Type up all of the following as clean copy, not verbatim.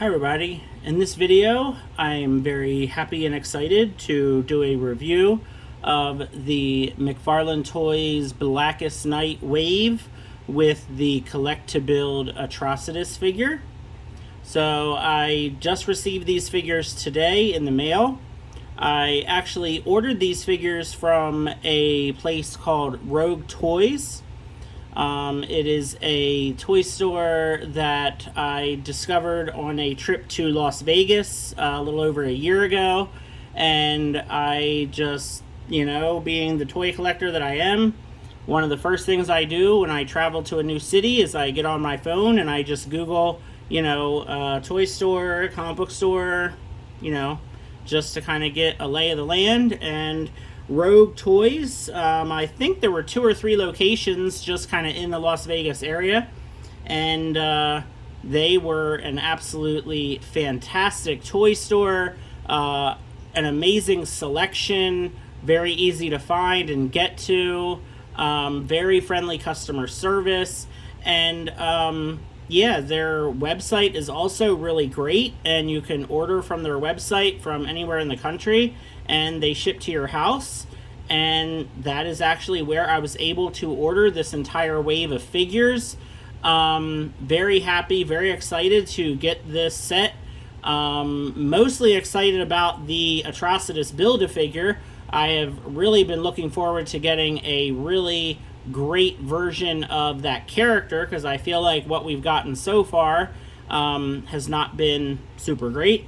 Hi everybody. In this video, I'm very happy and excited to do a review of the McFarlane Toys Blackest Night wave with the Collect to Build Atrocitus figure. So I just received these figures today in the mail. I actually ordered these figures from a place called Rogue Toys. It is a toy store that I discovered on a trip to Las Vegas a little over a year ago, and I just, being the toy collector that I am, one of the first things I do when I travel to a new city is I get on my phone and I just Google, toy store, comic book store, just to kind of get a lay of the land. And Rogue Toys, I think there were 2 or 3 locations just kind of in the Las Vegas area, and they were an absolutely fantastic toy store, an amazing selection, very easy to find and get to, very friendly customer service, and their website is also really great, and you can order from their website from anywhere in the country and they ship to your house. And that is actually where I was able to order this entire wave of figures. Very happy, very excited to get this set. Mostly excited about the Atrocitus Build-A-Figure. I have really been looking forward to getting a really great version of that character, because I feel like what we've gotten so far has not been super great.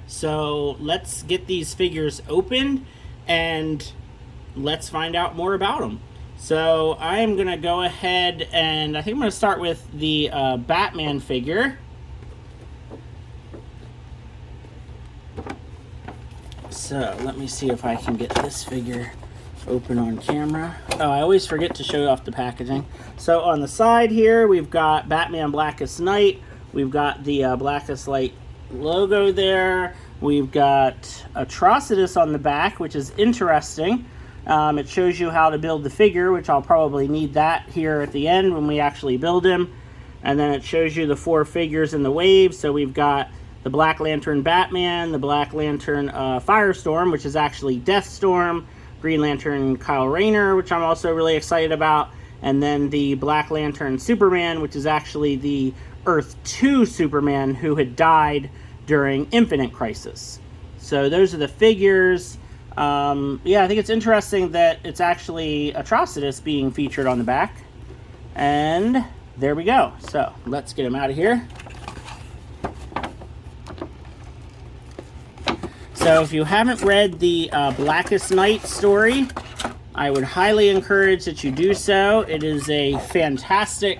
So let's get these figures opened and let's find out more about them. So I am going to go ahead and I think I'm going to start with the Batman figure. So let me see if I can get this figure open on camera. Oh, I always forget to show off the packaging. So on the side here, we've got Batman Blackest Night. We've got the Blackest Night logo there. We've got Atrocitus on the back, which is interesting. It shows you how to build the figure, which I'll probably need that here at the end when we actually build him. And then it shows you the 4 figures in the wave. So we've got the Black Lantern Batman, the Black Lantern Firestorm, which is actually Deathstorm, Green Lantern Kyle Rayner, which I'm also really excited about, and then the Black Lantern Superman, which is actually the Earth 2 Superman who had died during Infinite Crisis. So those are the figures. I think it's interesting that it's actually Atrocitus being featured on the back. And there we go. So let's get him out of here. So if you haven't read the Blackest Night story, I would highly encourage that you do so. It is a fantastic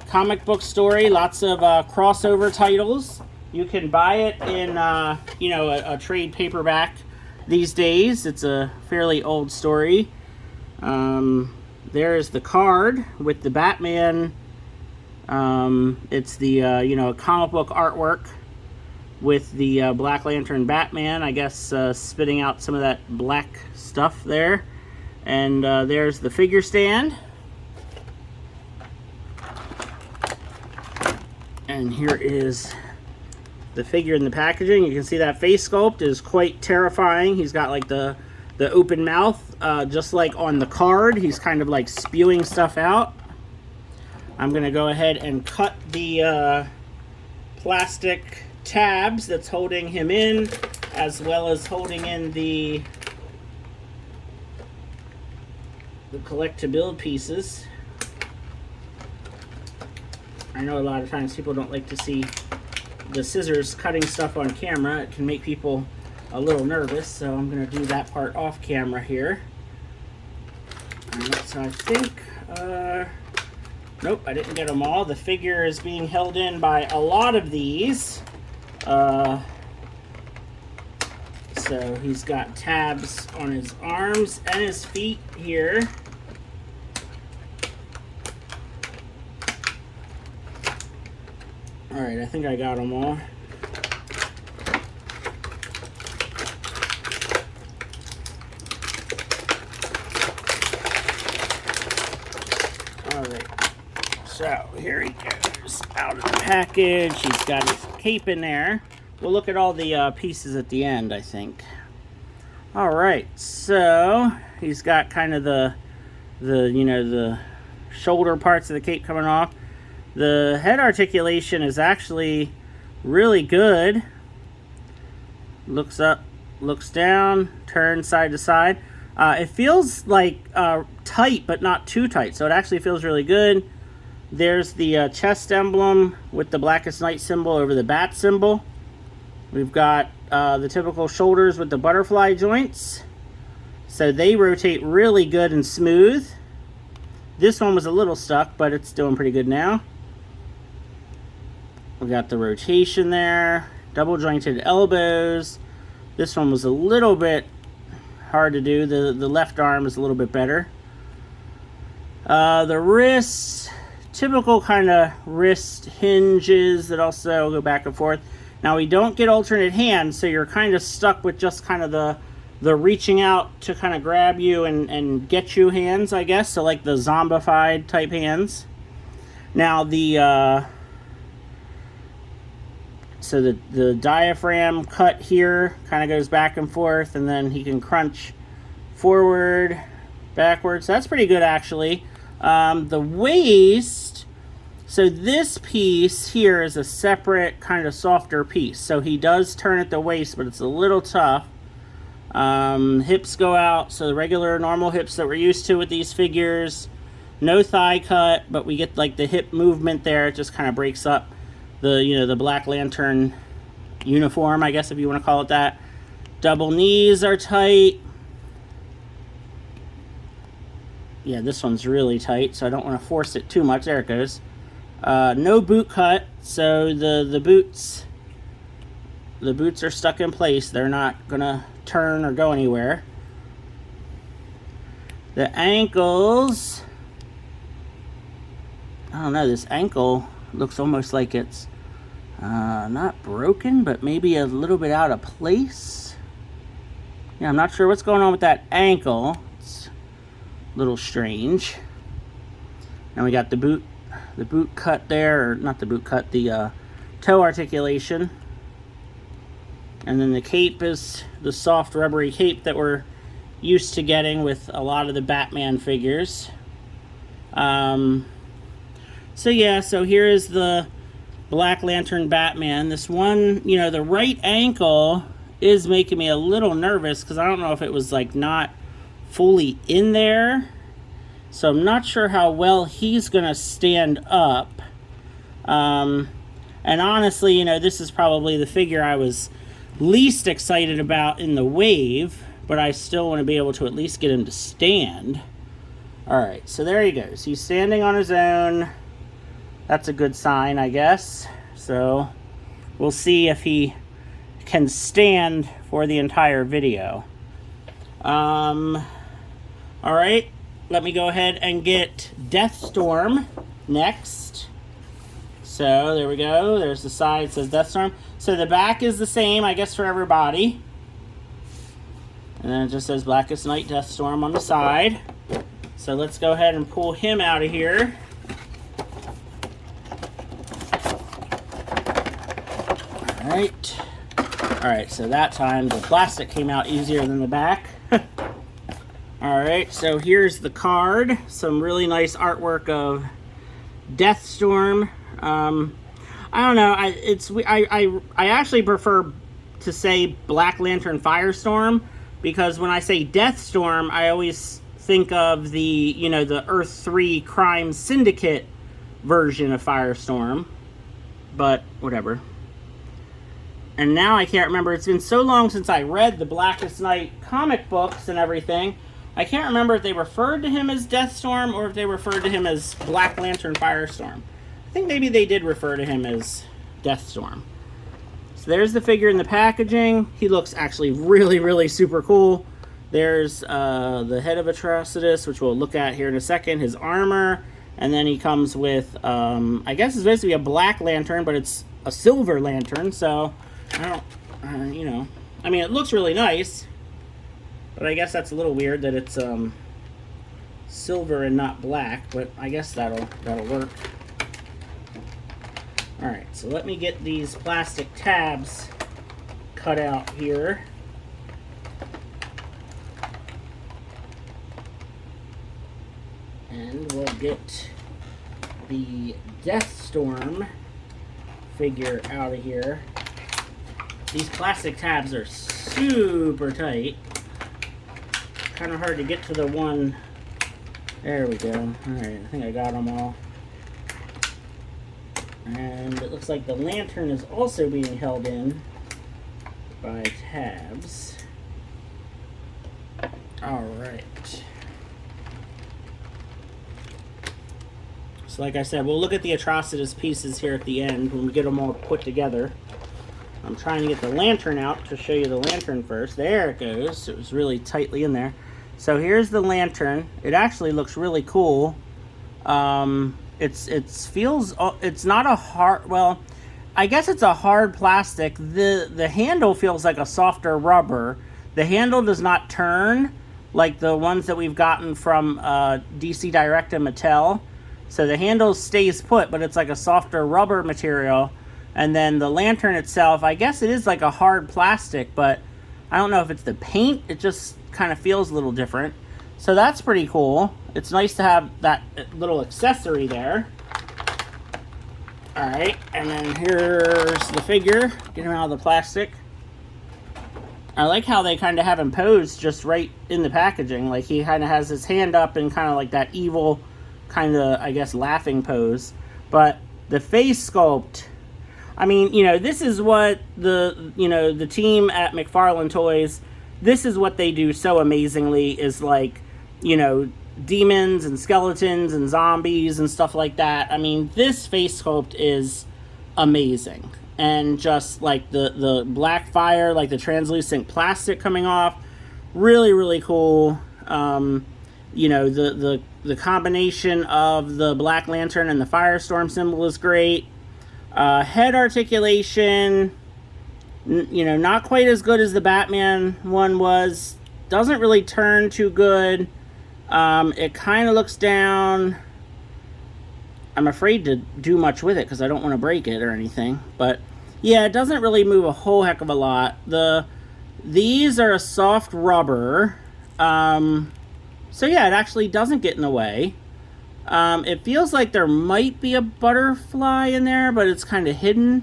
comic book story, lots of crossover titles. You can buy it in, a trade paperback these days. It's a fairly old story. There's the card with the Batman. It's the, comic book artwork with the Black Lantern Batman, I guess, spitting out some of that black stuff there. And there's the figure stand. And here is the figure in the packaging. You can see that face sculpt is quite terrifying. He's got like the open mouth, just like on the card. He's kind of like spewing stuff out. I'm going to go ahead and cut the plastic tabs that's holding him in, as well as holding in the collect to build pieces. I know a lot of times people don't like to see the scissors cutting stuff on camera. It can make people a little nervous, so I'm going to do that part off camera here. Alright, so I think, nope, I didn't get them all. The figure is being held in by a lot of these. So he's got tabs on his arms and his feet here. Alright, I think I got them all. Alright, So here he goes out of the package. He's got his cape in there. We'll look at all the pieces at the end, I think. All right, so he's got kind of the shoulder parts of the cape coming off. The head articulation is actually really good. Looks up, looks down, turns side to side. It feels like tight, but not too tight, so it actually feels really good. There's the chest emblem with the Blackest Night symbol over the bat symbol. We've got the typical shoulders with the butterfly joints. So they rotate really good and smooth. This one was a little stuck, but it's doing pretty good now. We got the rotation there. Double jointed elbows. This one was a little bit hard to do. The left arm is a little bit better. The wrists, typical kind of wrist hinges that also go back and forth. Now we don't get alternate hands, so you're kind of stuck with just kind of the reaching out to kind of grab you and get you hands, I guess. So like the zombified type hands. Now the diaphragm cut here kind of goes back and forth, and then he can crunch forward, backwards. That's pretty good actually. The waist. So this piece here is a separate kind of softer piece. So he does turn at the waist, but it's a little tough. Hips go out, so the regular normal hips that we're used to with these figures. No thigh cut, but we get like the hip movement there. It just kind of breaks up the Black Lantern uniform, I guess if you want to call it that. Double knees are tight. Yeah, this one's really tight, so I don't want to force it too much. There it goes. No boot cut, so the boots are stuck in place. They're not gonna turn or go anywhere. The ankles, I don't know, this ankle looks almost like it's not broken, but maybe a little bit out of place. Yeah, I'm not sure what's going on with that ankle. It's a little strange. Now we got the boot cut there, or not the boot cut, the toe articulation. And then the cape is the soft rubbery cape that we're used to getting with a lot of the Batman figures. So yeah, so here is the Black Lantern Batman. This one, the right ankle is making me a little nervous because I don't know if it was like not fully in there. So I'm not sure how well he's gonna stand up. And honestly, this is probably the figure I was least excited about in the wave, but I still want to be able to at least get him to stand. Alright, so there he goes. He's standing on his own. That's a good sign, I guess. So we'll see if he can stand for the entire video. Alright, let me go ahead and get Deathstorm next. So there we go. There's the side that says Deathstorm. So the back is the same, I guess, for everybody. And then it just says Blackest Night Deathstorm on the side. So let's go ahead and pull him out of here. Alright. Alright, so that time the plastic came out easier than the back. Alright, so here's the card. Some really nice artwork of Deathstorm. I don't know. I actually prefer to say Black Lantern Firestorm, because when I say Deathstorm, I always think of the the Earth 3 crime syndicate version of Firestorm. But whatever. And now I can't remember. It's been so long since I read the Blackest Night comic books and everything. I can't remember if they referred to him as Deathstorm or if they referred to him as Black Lantern Firestorm. I think maybe they did refer to him as Deathstorm. So there's the figure in the packaging. He looks actually really, really super cool. There's the head of Atrocitus, which we'll look at here in a second, his armor, and then he comes with, I guess it's basically a Black Lantern, but it's a silver lantern, so I don't, I mean, it looks really nice, but I guess that's a little weird that it's silver and not black, but I guess that'll work. Alright, so let me get these plastic tabs cut out here. And we'll get the Deathstorm figure out of here. These plastic tabs are super tight. Kind of hard to get to the one. There we go. Alright, I think I got them all. And it looks like the lantern is also being held in by tabs. Alright. So like I said, we'll look at the Atrocitus pieces here at the end when we get them all put together. I'm trying to get the lantern out to show you the lantern first. There it goes. It was really tightly in there. So here's the lantern. It actually looks really cool. It's not a hard, well, I guess it's a hard plastic. The handle feels like a softer rubber. The handle does not turn like the ones that we've gotten from DC Direct and Mattel. So the handle stays put, but it's like a softer rubber material. And then the lantern itself, I guess it is like a hard plastic, but I don't know if it's the paint. It just kind of feels a little different. So that's pretty cool. It's nice to have that little accessory there. Alright, and then here's the figure. Get him out of the plastic. I like how they kind of have him posed just right in the packaging. Like he kind of has his hand up in kind of like that evil kind of, I guess, laughing pose. But the face sculpt, I mean, you know, this is what the team at McFarlane Toys, this is what they do so amazingly, is like, you know, demons and skeletons and zombies and stuff like that. I mean, this face sculpt is amazing. And just like the black fire, like the translucent plastic coming off, really, really cool. You know, the combination of the Black Lantern and the Firestorm symbol is great. Head articulation, you know, not quite as good as the Batman one was. Doesn't really turn too good. It kind of looks down. I'm afraid to do much with it because I don't want to break it or anything. But yeah, it doesn't really move a whole heck of a lot. These are a soft rubber. So yeah, it actually doesn't get in the way. It feels like there might be a butterfly in there, but it's kind of hidden.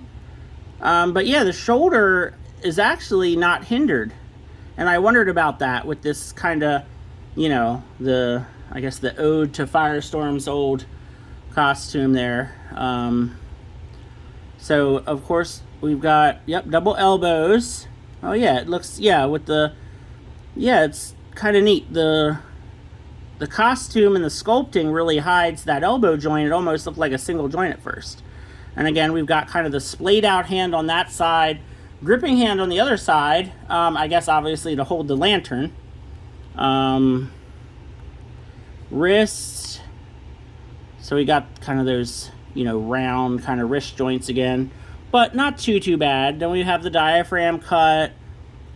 But yeah, the shoulder is actually not hindered. And I wondered about that with this kind of, you know, I guess the ode to Firestorm's old costume there. So, of course, we've got, yep, double elbows. Oh, yeah, it looks, yeah, with the, yeah, it's kind of neat. The costume and the sculpting really hides that elbow joint. It almost looked like a single joint at first. And again, we've got kind of the splayed out hand on that side, gripping hand on the other side, I guess obviously to hold the lantern. Wrist. So we got kind of those, you know, round kind of wrist joints again, but not too bad. Then we have the diaphragm cut.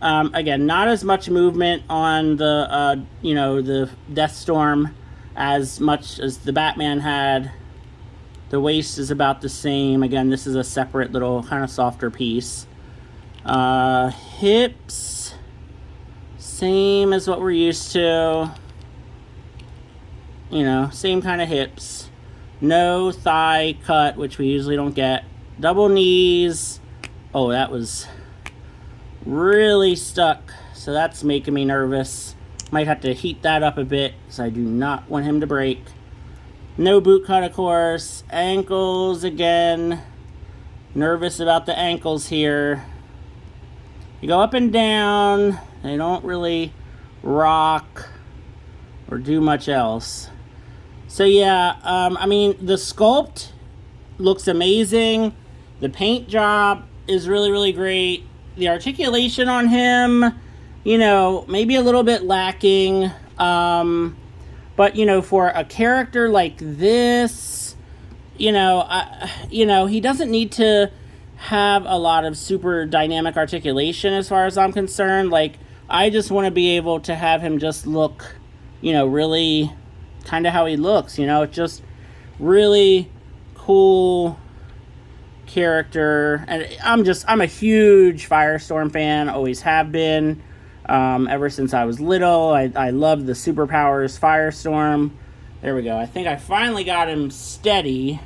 Again, not as much movement on the, you know, the Deathstorm as much as the Batman had. The waist is about the same. Again, this is a separate little kind of softer piece. Hips, same as what we're used to. You know, same kind of hips. No thigh cut, which we usually don't get. Double knees. Oh, that was really stuck, so that's making me nervous. Might have to heat that up a bit because I do not want him to break. No boot cut, of course. Ankles again. Nervous about the ankles here. You go up and down. They don't really rock or do much else. So yeah, I mean, the sculpt looks amazing. The paint job is really, really great. The articulation on him, you know, maybe a little bit lacking. But, you know, for a character like this, you know, he doesn't need to have a lot of super dynamic articulation as far as I'm concerned. Like, I just want to be able to have him just look, you know, really kind of how he looks, you know. It's just really cool character. And I'm a huge Firestorm fan, always have been. Ever since I was little, I love the superpowers Firestorm. There we go. I think I finally got him steady,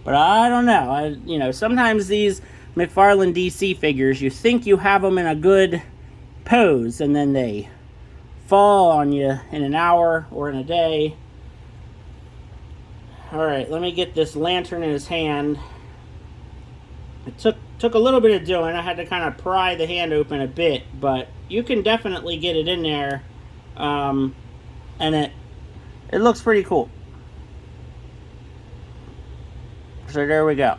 but I don't know. Sometimes these McFarlane DC figures, you think you have them in a good pose, and then they fall on you in an hour or in a day. All right, let me get this lantern in his hand. It took a little bit of doing. I had to kind of pry the hand open a bit, but you can definitely get it in there, and it looks pretty cool. So there we go.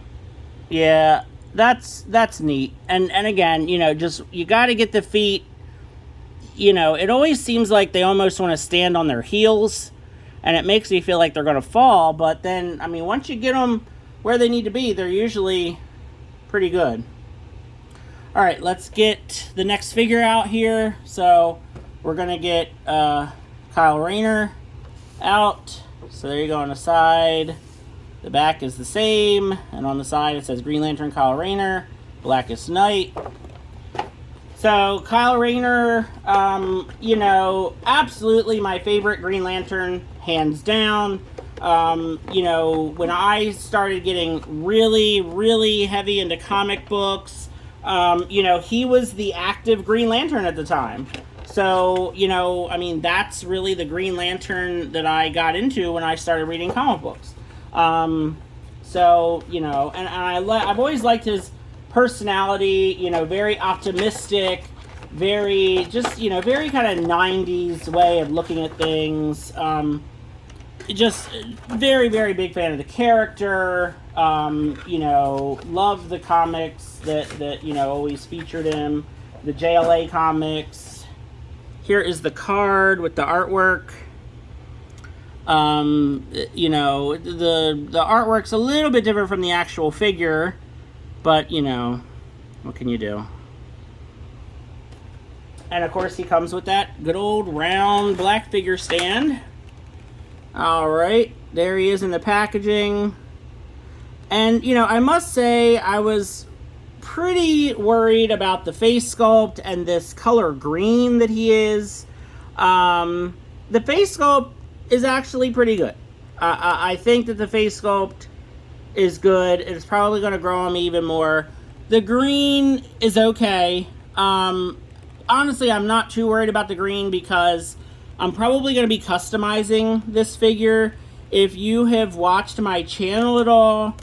Yeah, that's neat. And again, just you got to get the feet. It always seems like they almost want to stand on their heels, and it makes me feel like they're going to fall. But then, once you get them where they need to be, they're usually pretty good. All right, let's get the next figure out here. So we're going to get Kyle Rayner out. So there you go on the side. The back is the same. And on the side it says Green Lantern Kyle Rayner, Blackest Night. So Kyle Rayner, absolutely my favorite Green Lantern, hands down. When I started getting really, really heavy into comic books, he was the active Green Lantern at the time. So, that's really the Green Lantern that I got into when I started reading comic books. And I've always liked his personality, very optimistic, very kind of 90s way of looking at things. Just very, very big fan of the character. Love the comics that always featured him. The JLA comics. Here is the card with the artwork. The artwork's a little bit different from the actual figure, but what can you do? And of course he comes with that good old round black figure stand. Alright, there he is in the packaging. And, I must say, I was pretty worried about the face sculpt and this color green that he is. The face sculpt is actually pretty good. I think that the face sculpt is good. It's probably going to grow him even more. The green is okay. Honestly, I'm not too worried about the green because I'm probably going to be customizing this figure. If you have watched my channel at all,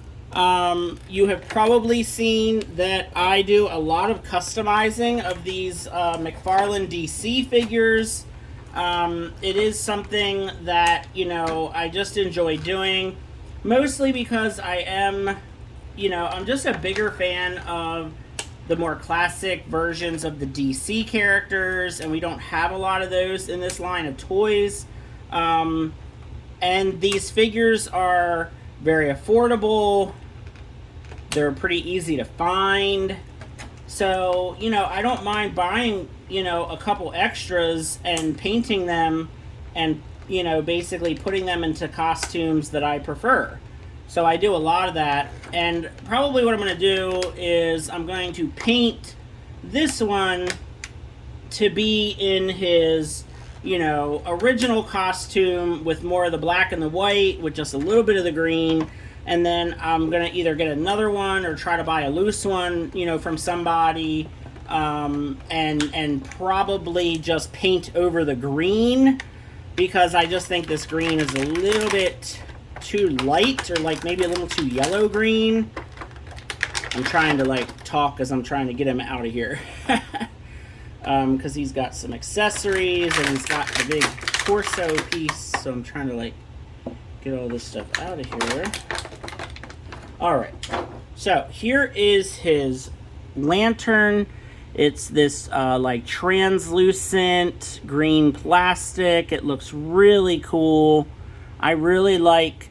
you have probably seen that I do a lot of customizing of these McFarlane DC figures. It is something that, I just enjoy doing. Mostly because I am, I'm just a bigger fan of the more classic versions of the DC characters, and we don't have a lot of those in this line of toys. And these figures are very affordable. They're pretty easy to find. So, I don't mind buying, a couple extras and painting them and, basically putting them into costumes that I prefer. So I do a lot of that, and probably what I'm going to do is I'm going to paint this one to be in his, original costume with more of the black and the white with just a little bit of the green, and then I'm going to either get another one or try to buy a loose one, from somebody, and probably just paint over the green, because I just think this green is a little bit too light, or maybe a little too yellow green. I'm trying to talk as I'm trying to get him out of here. Because he's got some accessories and he's got the big torso piece, so I'm trying to get all this stuff out of here. Alright, so here is his lantern. It's this translucent green plastic. It looks really cool. I really like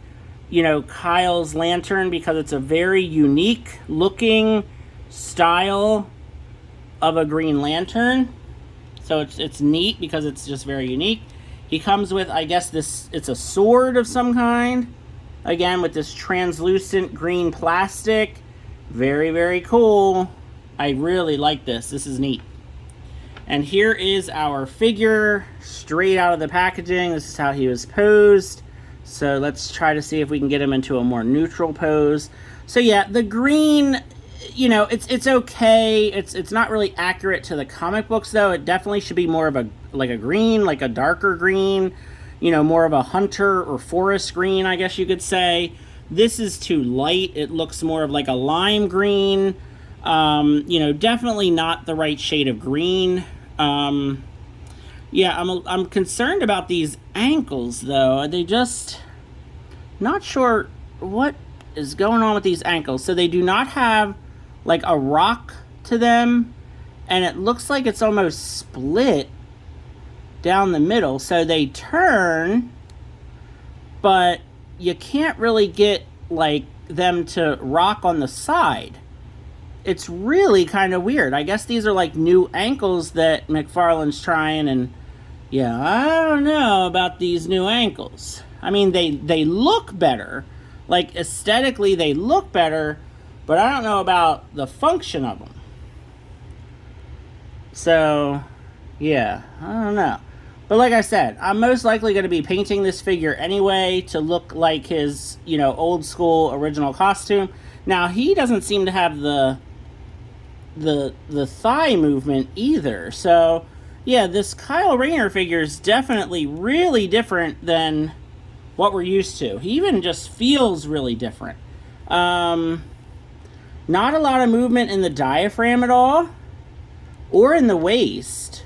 Kyle's lantern because it's a very unique looking style of a Green Lantern. So it's neat because it's just very unique. He comes with, I guess it's a sword of some kind. Again, with this translucent green plastic. Very, very cool. I really like this. This is neat. And here is our figure straight out of the packaging. This is how he was posed. So let's try to see if we can get him into a more neutral pose. So yeah, the green, you know, it's okay. It's not really accurate to the comic books though. It definitely should be more of a green, like a darker green, you know, more of a hunter or forest green, I guess you could say. This is too light. It looks more of like a lime green. You know, definitely not the right shade of green. Yeah, I'm concerned about these ankles though. They just not sure what is going on with these ankles. So they do not have like a rock to them, and it looks like it's almost split down the middle. So they turn, but you can't really get like them to rock on the side. It's really kind of weird. I guess these are like new ankles that McFarlane's trying, and yeah, I don't know about these new ankles. I mean, they look better. Like, aesthetically, they look better, but I don't know about the function of them. So, yeah, I don't know. But like I said, I'm most likely going to be painting this figure anyway to look like his, you know, old school original costume. Now, he doesn't seem to have the thigh movement either. So, yeah, this Kyle Rayner figure is definitely really different than what we're used to. He even just feels really different. Not a lot of movement in the diaphragm at all, or in the waist.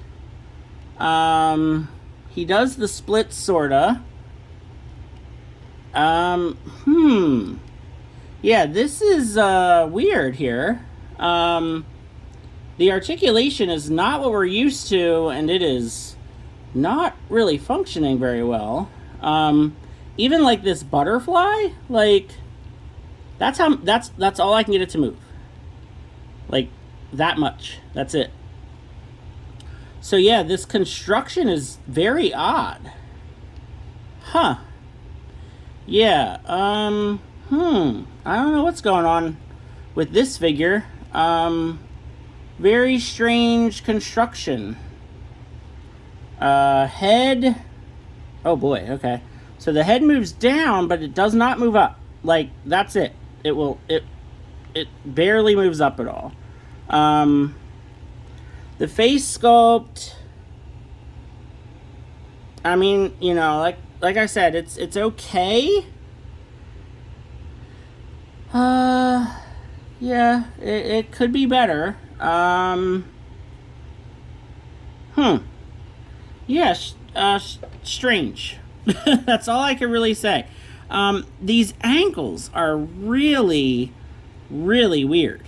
He does the splits, sorta. Yeah, this is weird here. The articulation is not what we're used to, and it is not really functioning very well. Even like this butterfly, like that's all I can get it to move. Like that much. That's it. So yeah, this construction is very odd. Huh. Yeah, I don't know what's going on with this figure. Very strange construction. Head. Oh boy, okay. So the head moves down, but it does not move up. Like, that's it. It barely moves up at all. The face sculpt, I mean, you know, like I said, it's okay. Yeah, it could be better. Yeah, strange. That's all I can really say. These ankles are really, really weird.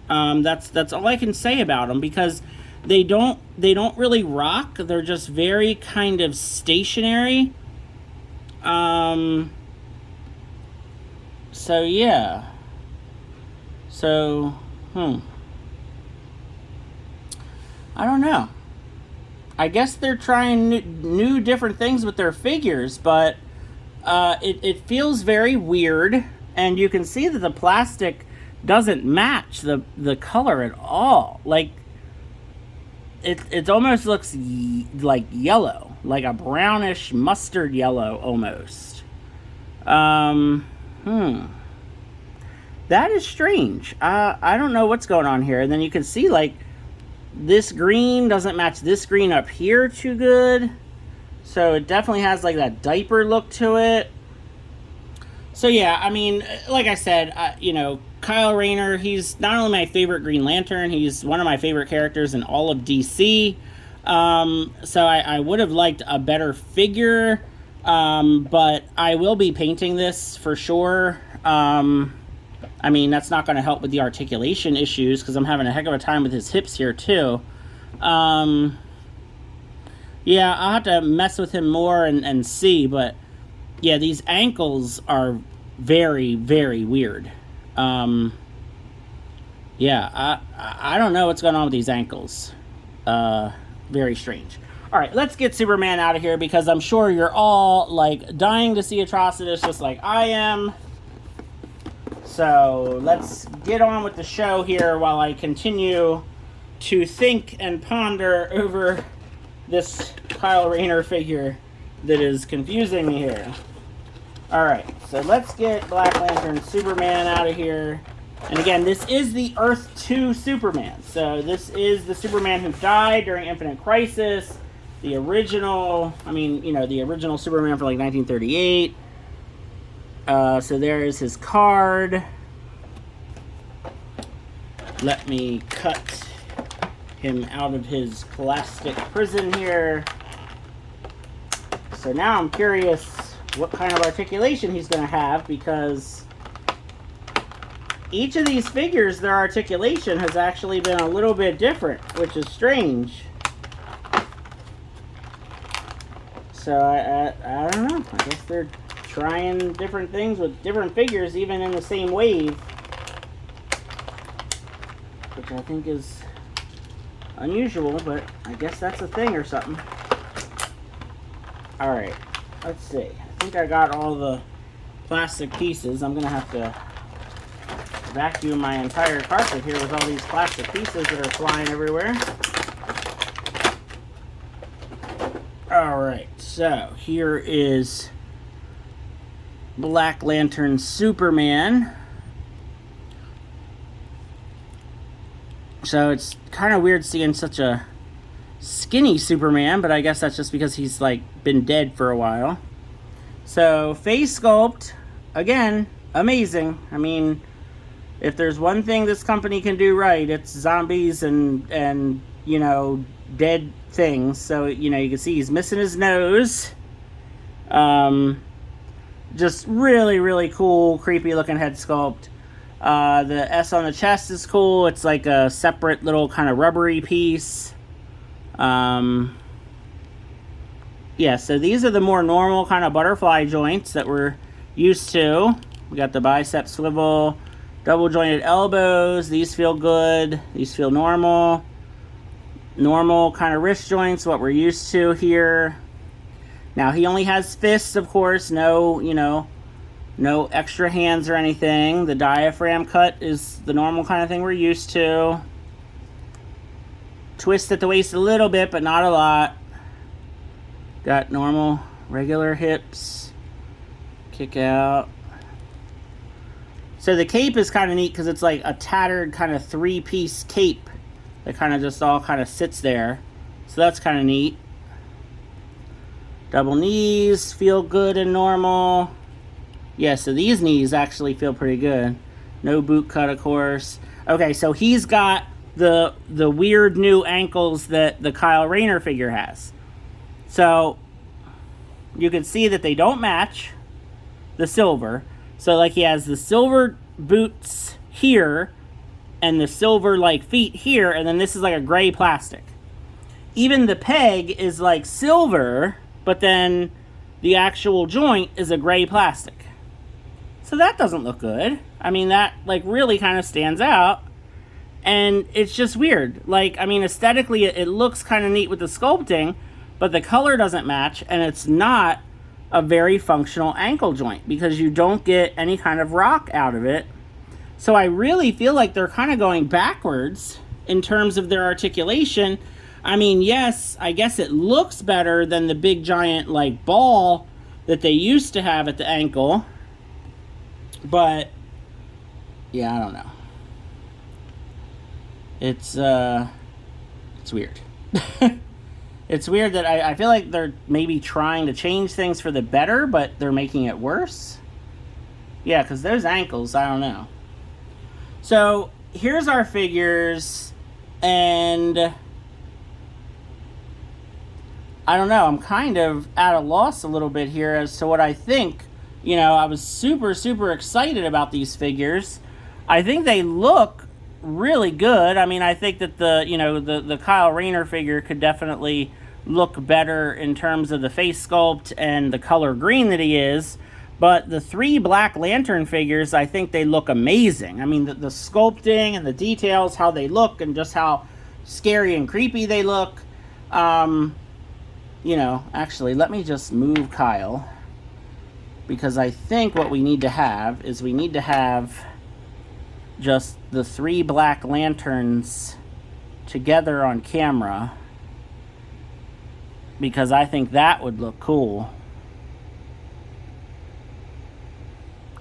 That's all I can say about them, because they don't really rock. They're just very kind of stationary. So yeah. So, I don't know. I guess they're trying new different things with their figures, but it feels very weird, and you can see that the plastic doesn't match the color at all. Like, it almost looks like yellow, like a brownish mustard yellow almost. That is strange. I don't know what's going on here. And then you can see, like, this green doesn't match this green up here too good. So it definitely has, like, that diaper look to it. So, yeah, I mean, like I said, you know, Kyle Rayner, he's not only my favorite Green Lantern, he's one of my favorite characters in all of DC. So I would have liked a better figure, but I will be painting this for sure. I mean, that's not going to help with the articulation issues, because I'm having a heck of a time with his hips here, too. Yeah, I'll have to mess with him more and see, but yeah, these ankles are very, very weird. Yeah, I don't know what's going on with these ankles. Very strange. All right, let's get Superman out of here, because I'm sure you're all, like, dying to see Atrocitus just like I am. So let's get on with the show here while I continue to think and ponder over this Kyle Rayner figure that is confusing me here. Alright, so let's get Black Lantern Superman out of here. And again, this is the Earth 2 Superman. So this is the Superman who died during Infinite Crisis. The original, the original Superman from like 1938. So there is his card. Let me cut him out of his plastic prison here. So now I'm curious what kind of articulation he's going to have, because each of these figures, their articulation has actually been a little bit different, which is strange. So I don't know. I guess they're trying different things with different figures, even in the same wave, which I think is unusual, but I guess that's a thing or something. Alright, let's see. I think I got all the plastic pieces. I'm going to have to vacuum my entire carpet here with all these plastic pieces that are flying everywhere. Alright, so here is Black Lantern Superman. So it's kind of weird seeing such a skinny Superman, but I guess that's just because he's like been dead for a while. So face sculpt, again, amazing. I mean, if there's one thing this company can do right, it's zombies and dead things. So you can see he's missing his nose. Just really, really cool, creepy looking head sculpt. The S on the chest is cool. It's like a separate little kind of rubbery piece. Yeah, so these are the more normal kind of butterfly joints that we're used to. We got the bicep swivel, double jointed elbows. These feel good. These feel normal. Normal kind of wrist joints, what we're used to here. Now, he only has fists, of course. No extra hands or anything. The diaphragm cut is the normal kind of thing we're used to. Twist at the waist a little bit, but not a lot. Got normal, regular hips. Kick out. So the cape is kind of neat because it's like a tattered kind of three-piece cape that kind of just all kind of sits there. So that's kind of neat. Double knees feel good and normal. Yeah, so these knees actually feel pretty good. No boot cut, of course. Okay, so he's got the weird new ankles that the Kyle Rayner figure has. So you can see that they don't match the silver. So like he has the silver boots here and the silver like feet here, and then this is like a gray plastic. Even the peg is like silver, but then the actual joint is a gray plastic. So that doesn't look good. I mean, that like really kind of stands out. And it's just weird. Like, I mean, aesthetically, it looks kind of neat with the sculpting, but the color doesn't match, and it's not a very functional ankle joint because you don't get any kind of rock out of it. So I really feel like they're kind of going backwards in terms of their articulation. I mean, yes, I guess it looks better than the big giant like ball that they used to have at the ankle. But yeah, I don't know. It's weird. It's weird that I feel like they're maybe trying to change things for the better, but they're making it worse. Yeah, because those ankles, I don't know. So here's our figures, and I don't know. I'm kind of at a loss a little bit here as to what I think. I was super, super excited about these figures. I think they look really good. I mean, I think that the Kyle Rayner figure could definitely look better in terms of the face sculpt and the color green that he is. But the three Black Lantern figures, I think they look amazing. I mean, the sculpting and the details, how they look, and just how scary and creepy they look. Actually, let me just move Kyle. Because I think what we need to have is we need to have just the 3 black lanterns together on camera, because I think that would look cool.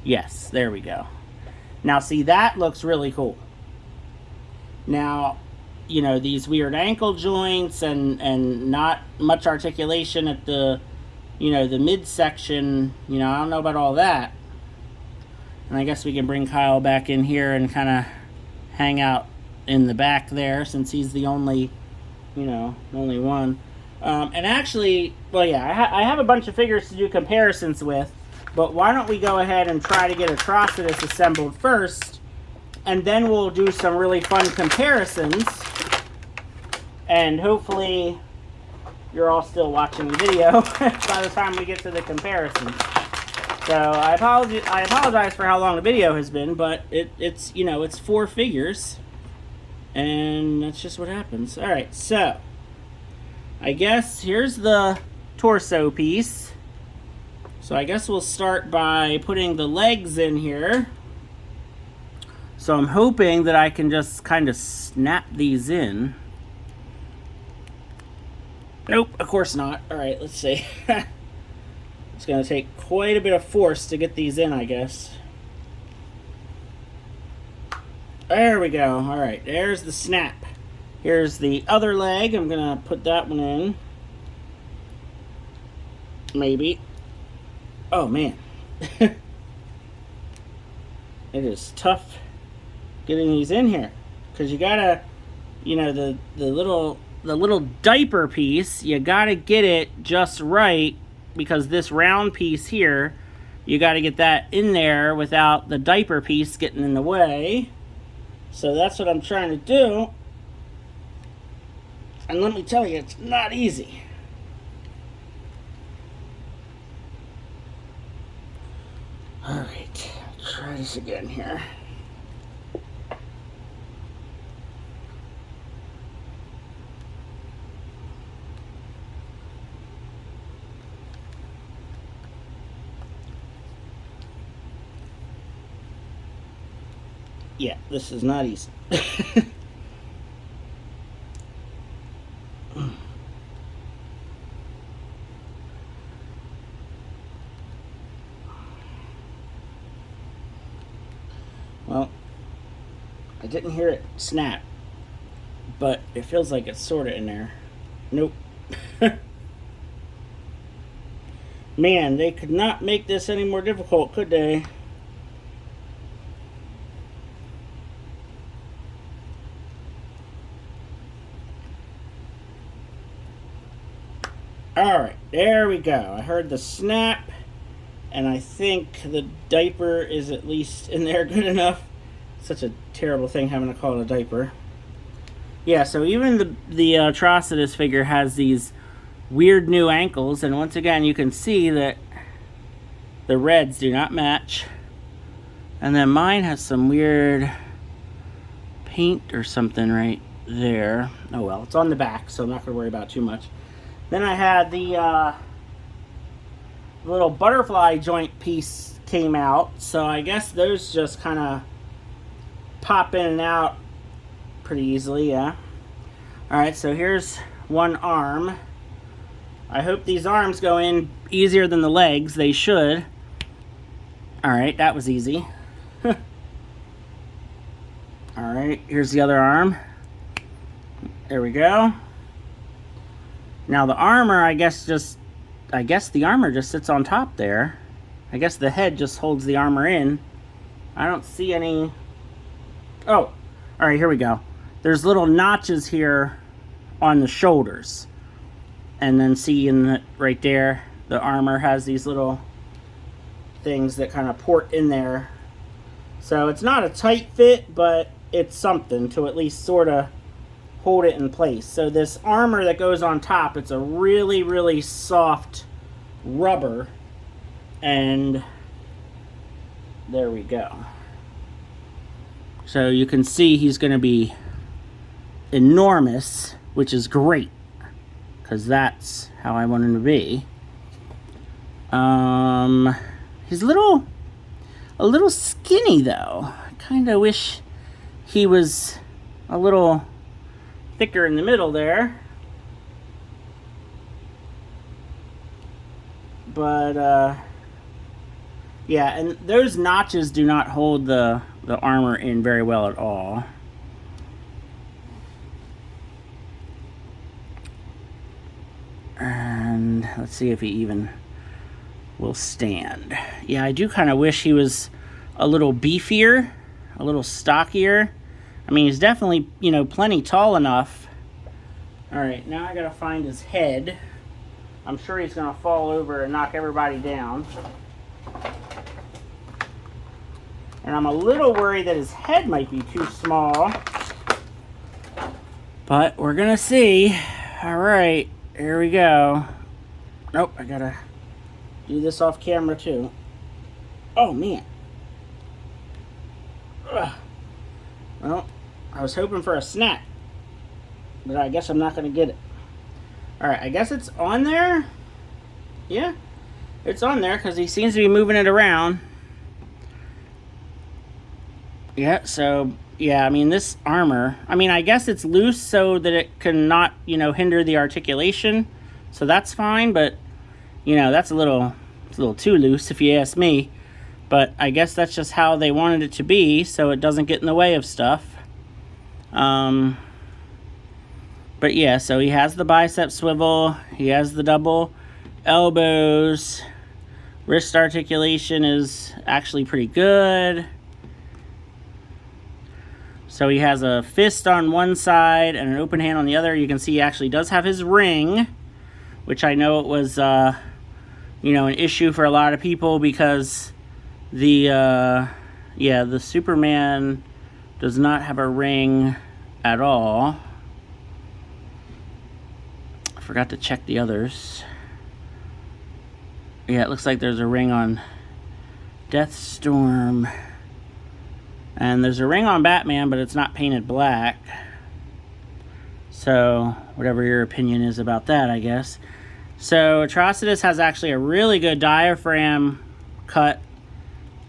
Yes, there we go. Now see, that looks really cool. Now, you know, these weird ankle joints and not much articulation at the, you know, the midsection, you know, I don't know about all that. And I guess we can bring Kyle back in here and kind of hang out in the back there, since he's the only, you know, only one. And actually, well, yeah, I have a bunch of figures to do comparisons with, but why don't we go ahead and try to get Atrocitus assembled first, and then we'll do some really fun comparisons, and hopefully you're all still watching the video by the time we get to the comparisons. So I apologize for how long the video has been, but it's, you know, it's 4 figures, and that's just what happens. All right, so I guess here's the torso piece. So I guess we'll start by putting the legs in here. So I'm hoping that I can just kind of snap these in. Nope, of course not. All right, let's see. It's going to take quite a bit of force to get these in, I guess. There we go. All right, there's the snap. Here's the other leg. I'm going to put that one in. Maybe. Oh, man. It is tough getting these in here, because you got to, you know, the little diaper piece, you got to get it just right, because this round piece here, you got to get that in there without the diaper piece getting in the way. So that's what I'm trying to do. And let me tell you, it's not easy. Alright, try this again here. Yeah, this is not easy. Well, I didn't hear it snap, but it feels like it's sort of in there. Nope. Man, they could not make this any more difficult, could they? Alright, there we go. I heard the snap, and I think the diaper is at least in there good enough. Such a terrible thing having to call it a diaper. Yeah, so even the Atrocitus figure has these weird new ankles, and once again you can see that the reds do not match. And then mine has some weird paint or something right there. Oh well, it's on the back, so I'm not going to worry about it too much. Then I had the little butterfly joint piece came out, so I guess those just kind of pop in and out pretty easily, yeah. Alright, so here's one arm. I hope these arms go in easier than the legs. They should. Alright, that was easy. Alright, here's the other arm. There we go. Now the armor, I guess the armor just sits on top there. I guess the head just holds the armor in. I don't see any... Oh, alright, here we go. There's little notches here on the shoulders. And then see right there, the armor has these little things that kind of port in there. So it's not a tight fit, but it's something to at least sort of hold it in place. So this armor that goes on top, it's a really, really soft rubber. And there we go. So you can see he's going to be enormous, which is great, because that's how I want him to be. He's a little skinny though. I kind of wish he was a little thicker in the middle there. But, yeah, and those notches do not hold the armor in very well at all. And let's see if he even will stand. Yeah, I do kind of wish he was a little beefier, a little stockier. I mean, he's definitely, you know, plenty tall enough. All right, now I gotta find his head. I'm sure he's gonna fall over and knock everybody down. And I'm a little worried that his head might be too small. But we're gonna see. All right, here we go. Nope, I gotta do this off camera too. Oh, man. Ugh. Well, I was hoping for a snack, but I guess I'm not gonna get it. All right, I guess it's on there. Yeah, it's on there because he seems to be moving it around. Yeah, so, yeah, I mean, this armor, I mean, I guess it's loose so that it can not, you know, hinder the articulation. So that's fine, but, you know, it's a little too loose if you ask me. But I guess that's just how they wanted it to be, so it doesn't get in the way of stuff. But yeah, so he has the bicep swivel, he has the double elbows, wrist articulation is actually pretty good. So he has a fist on one side and an open hand on the other. You can see he actually does have his ring, which I know it was, you know, an issue for a lot of people because the Superman does not have a ring at all. I forgot to check the others. Yeah, it looks like there's a ring on Deathstorm. And there's a ring on Batman, but it's not painted black. So, whatever your opinion is about that, I guess. So, Atrocitus has actually a really good diaphragm cut.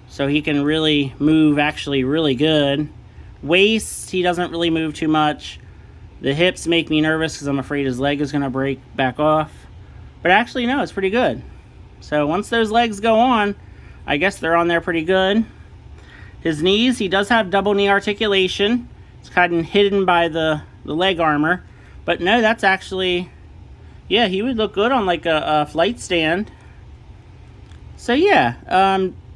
So, he can really move actually really good. Waist, he doesn't really move too much. The hips make me nervous because I'm afraid his leg is going to break back off. But actually, no, it's pretty good. So, once those legs go on, I guess they're on there pretty good. His knees, he does have double knee articulation. It's kind of hidden by the leg armor. But no, that's actually, yeah, he would look good on like a flight stand. So yeah,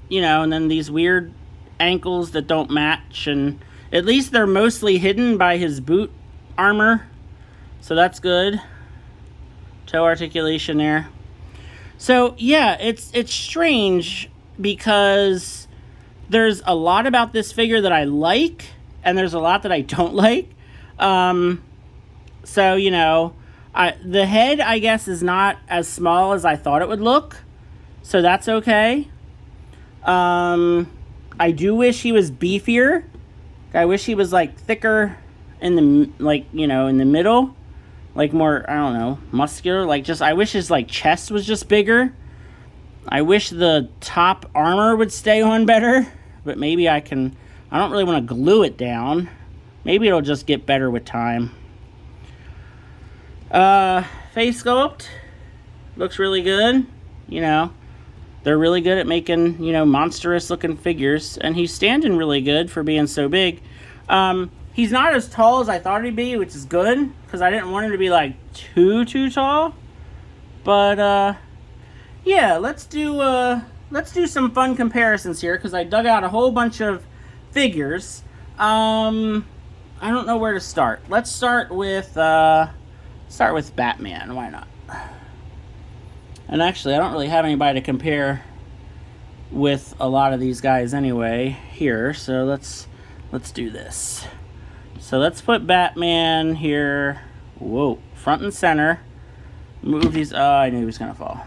you know, and then these weird ankles that don't match. And at least they're mostly hidden by his boot armor. So that's good. Toe articulation there. So yeah, it's strange because there's a lot about this figure that I like, and there's a lot that I don't like. So, you know, the head, I guess, is not as small as I thought it would look. So that's okay. I do wish he was beefier. I wish he was, like, thicker in the, like, you know, in the middle. Like, more, I don't know, muscular. Like, just, I wish his, like, chest was just bigger. I wish the top armor would stay on better, but maybe I don't really want to glue it down. Maybe it'll just get better with time. Face sculpt looks really good. You know, they're really good at making, you know, monstrous looking figures, and he's standing really good for being so big. He's not as tall as I thought he'd be, which is good, because I didn't want him to be, like, too tall. But, yeah, let's do some fun comparisons here, because I dug out a whole bunch of figures. I don't know where to start. Let's start with Batman. Why not? And actually, I don't really have anybody to compare with a lot of these guys anyway here, so let's do this. So let's put Batman here. Whoa, front and center. Move these. Oh, I knew he was gonna fall.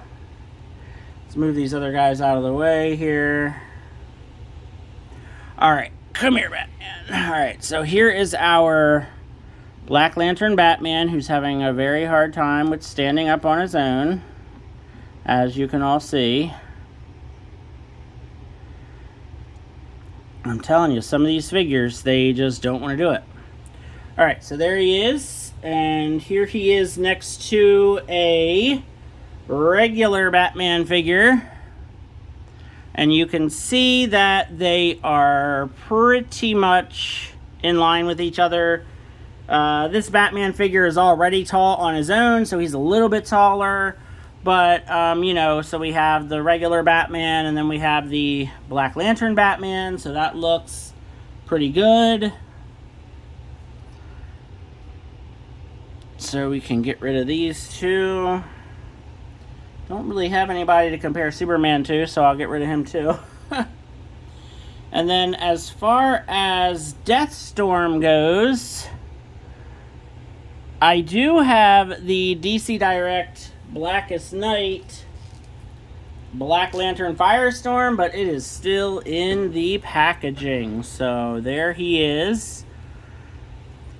Let's move these other guys out of the way here. Alright, come here, Batman. Alright, so here is our Black Lantern Batman, who's having a very hard time with standing up on his own, as you can all see. I'm telling you, some of these figures, they just don't want to do it. Alright, so there he is. And here he is next to a regular Batman figure. And you can see that they are pretty much in line with each other. This Batman figure is already tall on his own, so he's a little bit taller. But, you know, so we have the regular Batman, and then we have the Black Lantern Batman, so that looks pretty good. So we can get rid of these two. Don't really have anybody to compare Superman to, so I'll get rid of him too. And then as far as Deathstorm goes, I do have the DC Direct Blackest Night Black Lantern Firestorm, but it is still in the packaging. So there he is.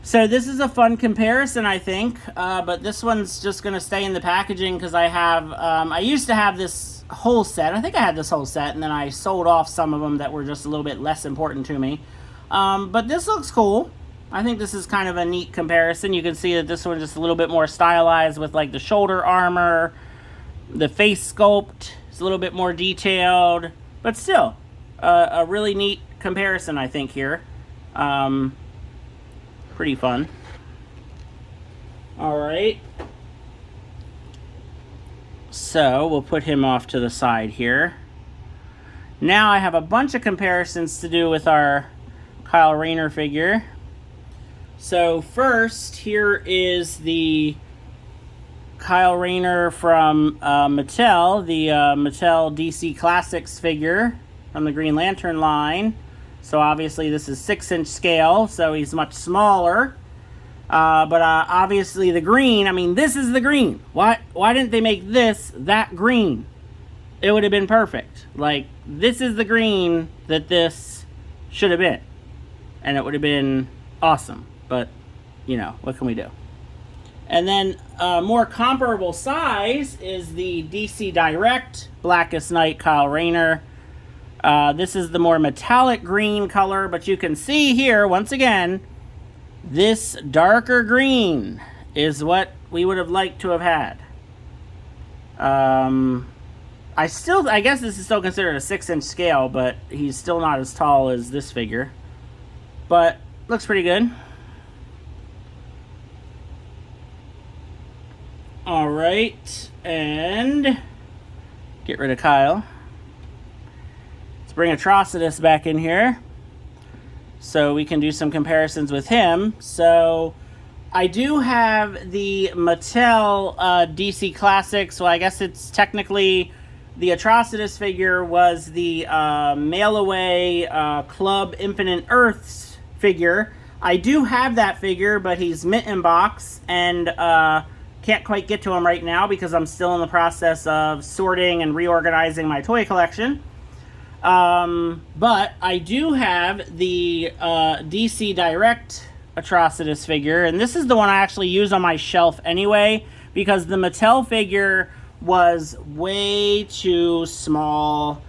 So this is a fun comparison, I think, but this one's just going to stay in the packaging because I have, I used to have this whole set. I think I had this whole set, and then I sold off some of them that were just a little bit less important to me. But this looks cool. I think this is kind of a neat comparison. You can see that this one's just a little bit more stylized with like the shoulder armor, the face sculpt is a little bit more detailed, but still a really neat comparison, I think, here. Pretty fun. Alright. So, we'll put him off to the side here. Now I have a bunch of comparisons to do with our Kyle Rayner figure. So, first, here is the Kyle Rayner from Mattel, the Mattel DC Classics figure from the Green Lantern line. So obviously this is 6-inch scale, so he's much smaller. But obviously the green, I mean, this is the green. Why didn't they make this that green? It would have been perfect. Like, this is the green that this should have been. And it would have been awesome. But, you know, what can we do? And then more comparable size is the DC Direct Blackest Night Kyle Rayner. This is the more metallic green color, but you can see here, once again, this darker green is what we would have liked to have had. I guess this is still considered a 6-inch scale, but he's still not as tall as this figure. But looks pretty good. Alright, and get rid of Kyle. Bring Atrocitus back in here so we can do some comparisons with him. So I do have the Mattel DC Classics. Well, I guess it's technically the Atrocitus figure was the Mail Away Club Infinite Earths figure. I do have that figure, but he's mint in box, and can't quite get to him right now because I'm still in the process of sorting and reorganizing my toy collection. But I do have the DC Direct Atrocitus figure, and this is the one I actually use on my shelf anyway, because the Mattel figure was way too small.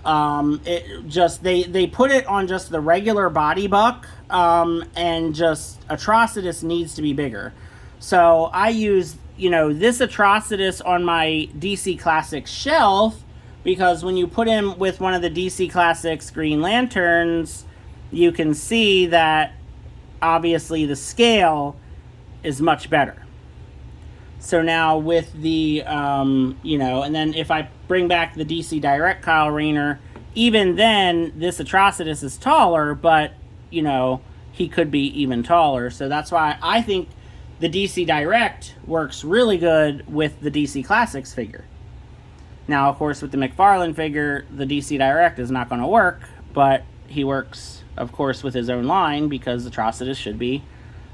It just they put it on just the regular body buck, and just Atrocitus needs to be bigger. So I use, you know, this Atrocitus on my DC Classics shelf, because when you put him with one of the DC Classics Green Lanterns, you can see that obviously the scale is much better. So now with the, you know, and then if I bring back the DC Direct Kyle Rayner, even then this Atrocitus is taller, but, you know, he could be even taller. So that's why I think the DC Direct works really good with the DC Classics figure. Now, of course, with the McFarlane figure, the DC Direct is not going to work, but he works, of course, with his own line because Atrocitus should be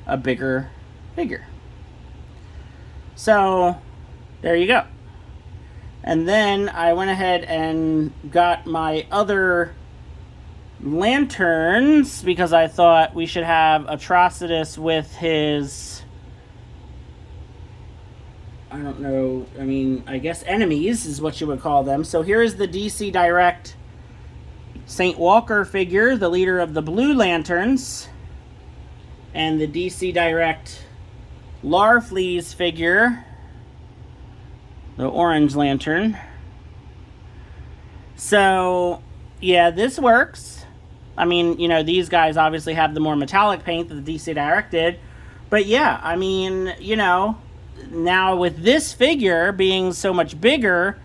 a bigger figure. So, there you go. And then I went ahead and got my other lanterns because I thought we should have Atrocitus with his, I don't know, I mean, I guess enemies is what you would call them. So here is the DC Direct St. Walker figure, the leader of the Blue Lanterns, and the DC Direct Larfleeze figure, the Orange Lantern. So, yeah, this works. I mean, you know, these guys obviously have the more metallic paint that the DC Direct did. But yeah, I mean, you know, now with this figure being so much bigger,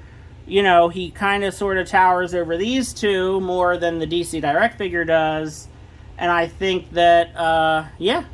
you know, he kind of sort of towers over these two more than the DC Direct figure does. And I think that, yeah,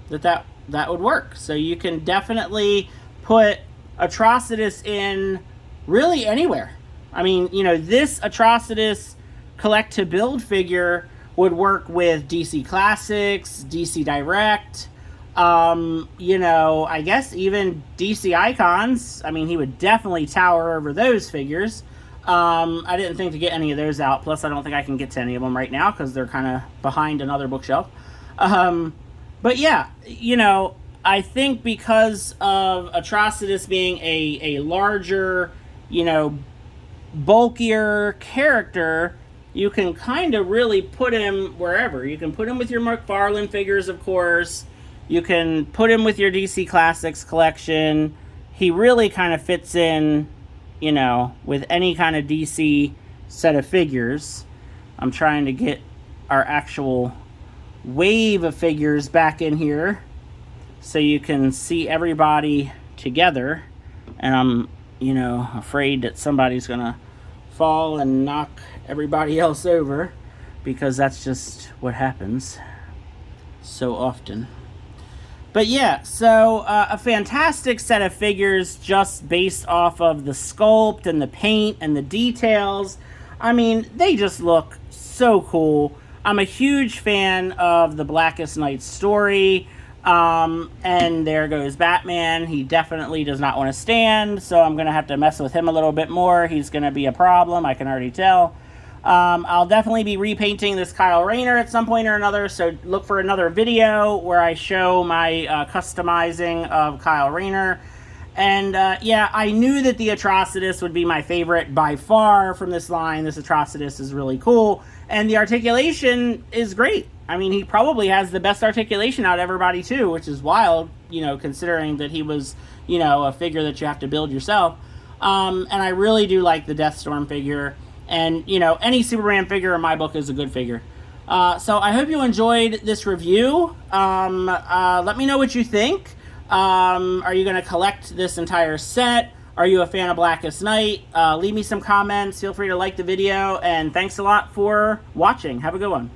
that would work. So you can definitely put Atrocitus in really anywhere. I mean, you know, this Atrocitus collect to build figure would work with DC Classics, DC Direct, you know, I guess even DC Icons. I mean, he would definitely tower over those figures. I didn't think to get any of those out. Plus, I don't think I can get to any of them right now because they're kind of behind another bookshelf. But yeah, you know, I think because of Atrocitus being a larger, you know, bulkier character, you can kind of really put him wherever. You can put him with your McFarlane figures, of course. You can put him with your DC Classics collection. He really kind of fits in, you know, with any kind of DC set of figures. I'm trying to get our actual wave of figures back in here so you can see everybody together. And I'm, you know, afraid that somebody's going to fall and knock everybody else over, because that's just what happens so often. But yeah, so a fantastic set of figures just based off of the sculpt and the paint and the details. I mean, they just look so cool. I'm a huge fan of the Blackest Night story. And there goes Batman. He definitely does not want to stand, so I'm going to have to mess with him a little bit more. He's going to be a problem, I can already tell. I'll definitely be repainting this Kyle Rayner at some point or another, so look for another video where I show my customizing of Kyle Rayner. And yeah, I knew that the Atrocitus would be my favorite by far from this line. This Atrocitus is really cool, and the articulation is great. I mean, he probably has the best articulation out of everybody too, which is wild, you know, considering that he was, you know, a figure that you have to build yourself. And I really do like the Deathstorm figure. And, you know, any Superman figure in my book is a good figure. So I hope you enjoyed this review. Let me know what you think. Are you going to collect this entire set? Are you a fan of Blackest Night? Leave me some comments. Feel free to like the video. And thanks a lot for watching. Have a good one.